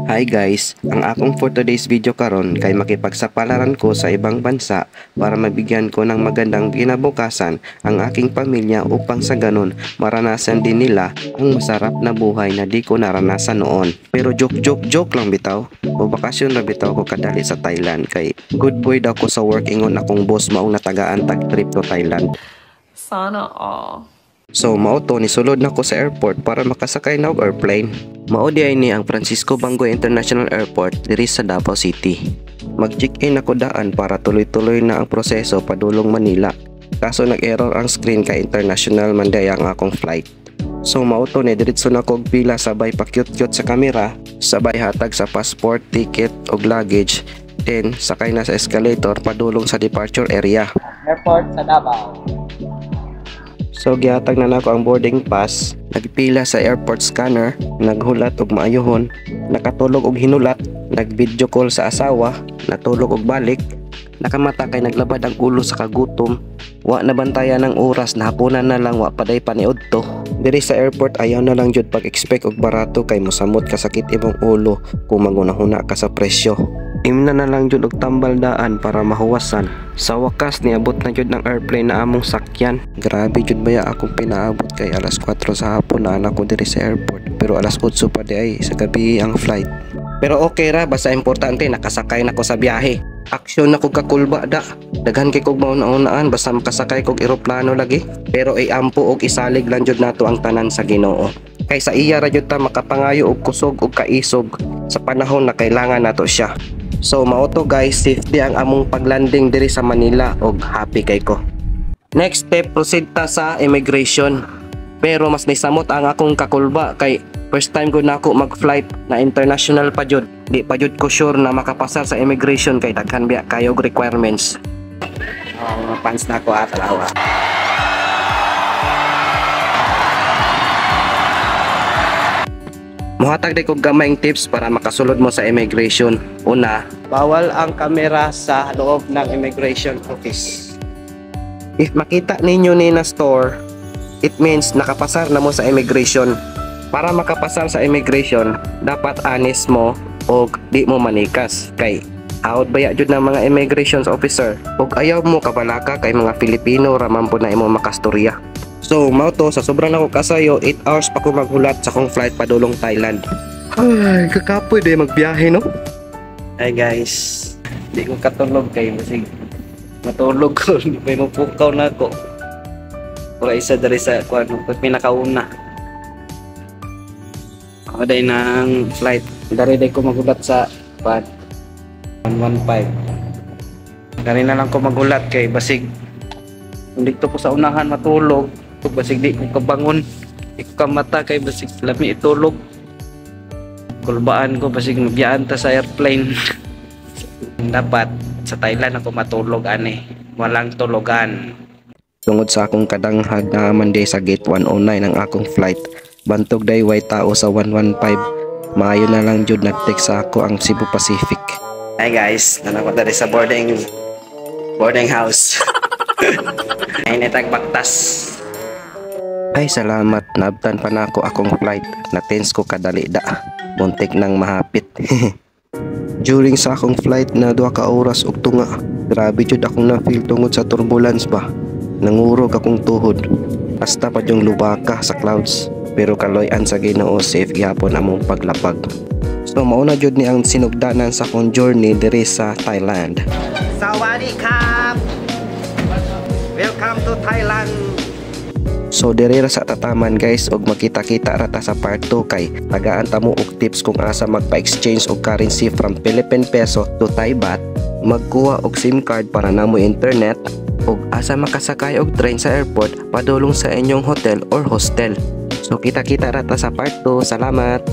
Hi guys, ang akong for today's video karon kay makipagsapalaran ko sa ibang bansa para mabigyan ko ng magandang kinabukasan ang aking pamilya upang sa ganon maranasan din nila ang masarap na buhay na di ko naranasan noon. Pero joke lang bitaw. Babakasyon na bitaw ko kadali sa Thailand kay good boy daw ko sa work ingon akong boss maong natagaan tag trip to Thailand. Sana all. So mao to ni sulod na ko sa airport para makasakay na og airplane. Mao di ni ang Francisco Bangoy International Airport diri sa Davao City. Mag-check-in ako daan para tuloy-tuloy na ang proseso padulong Manila. Kaso nag-error ang screen kay international man day ang akong flight. So mao to ni diretso na kog pila sabay pa cute-cute sa kamera, sabay hatag sa passport, ticket og luggage. Then sakay na sa escalator padulong sa departure area. Airport sa Davao. So gihatag na nako ang boarding pass, nagpila sa airport scanner, naghulat og maayohon, nakatulog og hinulat, nag-video call sa asawa, natulog og balik, nakamata kay naglabad ang ulo sa kagutom, wa na bantayan ng oras na hapunan na lang wa paday paniudto. Diri sa airport ayaw na lang jud pag-expect og barato kay mosamot ka sakit imong ulo kung mangunahuna ka sa presyo. Imna na lang jud og tambal daan para mahuwasan. Sa wakas niabot na jud ng airplane na among sakyan. Grabe jud baya akong pinaabot kay alas 4 sa hapon na anak ko diri sa airport. Pero alas 8 pa di ay sa gabi ang flight. Pero okay ra basta importante nakasakay na ko sa biyahe. Aksyon na kog kakulba da. Daghan kay kog mauna-unaan basta makasakay kog eroplano lagi. Pero ay ampo og isalig lang jud nato ang tanan sa Ginoo. Kay sa iya ra jud ta makapangayo og kusog og kaisog sa panahon na kailangan nato siya. So mao to guys, safety ang among paglanding diri sa Manila og happy kay ko. Next step, proceed ta sa immigration. Pero mas nisamot ang akong kakulba kay first time ko na ako mag-flight na international pa jud. Di pa jud ko sure na makapasar sa immigration kay daghan biya kayo requirements. Mga fans na ako atalawa. Muhatag day kog gamayng tips para makasulod mo sa immigration. Una, bawal ang kamera sa loob ng immigration office. If makita ninyo ni na store, it means nakapasar na mo sa immigration. Para makapasar sa immigration, dapat honest mo o di mo manikas. Kay out baya jud ng mga immigration officer. Og ayaw mo kabalaka kay mga Filipino raman po na imo makastorya. So, mao to sa sobrang ako kasayo, 8 hours pa ko maghulat sa kong flight padulong Thailand. Ay, kakapoy day magbiyahe no. Hi guys, di ko katulog kay masig matulog ko, di pa mo pukaw na ako. Pura isa dari sa kuano, pinakauna. Ako day ng flight, dari day ko magulat sa 115. Dari na lang ko magulat kay basig hindi to po sa unahan matulog. Kung basig di ko kabangon, di ko kamata kay basig lami itulog. Kulbaan ko basig mabiyaan ta sa airplane. Dapat sa Thailand ako matulog ani, walang tulogan. Tungod sa akong kadanghag na Monday sa gate 109 ang akong flight, bantog day way tao sa 115. Maayo na lang jud nag-text sa ako ang Cebu Pacific. Hi guys, nanako dali sa boarding house. Ay netag baktas. Ay salamat, naabtan pa na ako akong flight. Na-tense ko kadali da. Muntik nang mahapit. During sa akong flight na 2 ka oras ug tunga. Grabe jud akong na-feel tungod sa turbulence ba. Nangurog akong tuhod. Hasta pa yung lubaka sa clouds. Pero kaloy-an sa Ginoo safe gyapon among paglapag. So mauna jud ni ang sinugdanan sa akong journey diri sa Thailand. Sawadee krap. Welcome to Thailand. So diri ra sa tataman guys og makita-kita rata sa part 2 kay tagaan ta mo og tips kung asa magpa-exchange og currency from Philippine peso to Thai baht, magkuha og SIM card para namo internet og asa makasakay og train sa airport padulong sa inyong hotel or hostel. So kita-kita rata sa part 2. Salamat.